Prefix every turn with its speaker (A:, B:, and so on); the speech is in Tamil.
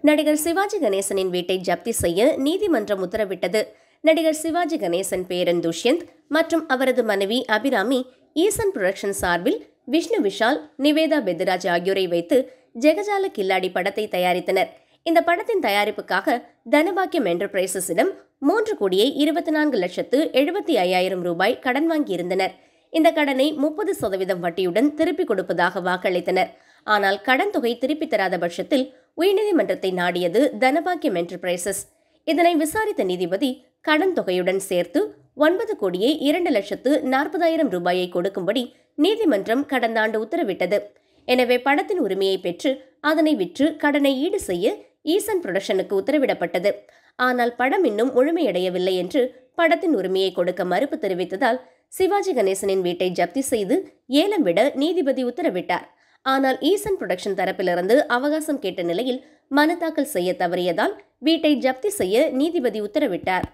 A: நடிகர் சிவாஜி கணேசனின் வீட்டை ஜப்தி செய்ய நீதிமன்றம் உத்தரவிட்டது. நடிகர் சிவாஜி கணேசன் பேரன் துஷ்யந்த் மற்றும் அவரது மனைவி அபிராமி ஈசன் புரொடக்ஷன் சார்பில் விஷ்ணு விஷால், நிவேதா பெத்ராஜ் ஆகியோரை வைத்து ஜெகஜால கில்லாடி படத்தை தயாரித்தனர். இந்த படத்தின் தயாரிப்புக்காக தனபாக்கியம் என்டர்பிரைசஸிடம் 3,24,75,000 ரூபாய் கடன் வாங்கியிருந்தனர். இந்த கடனை 30% வட்டியுடன் திருப்பிக் கொடுப்பதாக வாக்களித்தனர். ஆனால் கடன் தொகை திருப்பி தராத பட்சத்தில் உயர்நீதிமன்றத்தை நாடியது தனபாக்கியம் என்டர்பிரைசஸ். இதனை விசாரித்த நீதிபதி கடன் தொகையுடன் சேர்த்து 9,02,40,000 ரூபாயை கொடுக்கும்படி நீதிமன்றம் கடந்த ஆண்டு உத்தரவிட்டது. எனவே படத்தின் உரிமையை பெற்று அதனை விற்று கடனை ஈடு செய்ய ஈசன் புரொடக்ஷனுக்கு உத்தரவிடப்பட்டது. ஆனால் படம் இன்னும் முழுமையடையவில்லை என்று படத்தின் உரிமையை கொடுக்க மறுப்பு தெரிவித்ததால் சிவாஜி கணேசனின் வீட்டை ஜப்தி செய்து ஏலம் விட நீதிபதி உத்தரவிட்டார். ஆனால் ஈசன் புரொடக்ஷன் தரப்பிலிருந்து அவகாசம் கேட்ட நிலையில் மனு தாக்கல் செய்ய தவறியதால் வீட்டை ஜப்தி செய்ய நீதிபதி உத்தரவிட்டார்.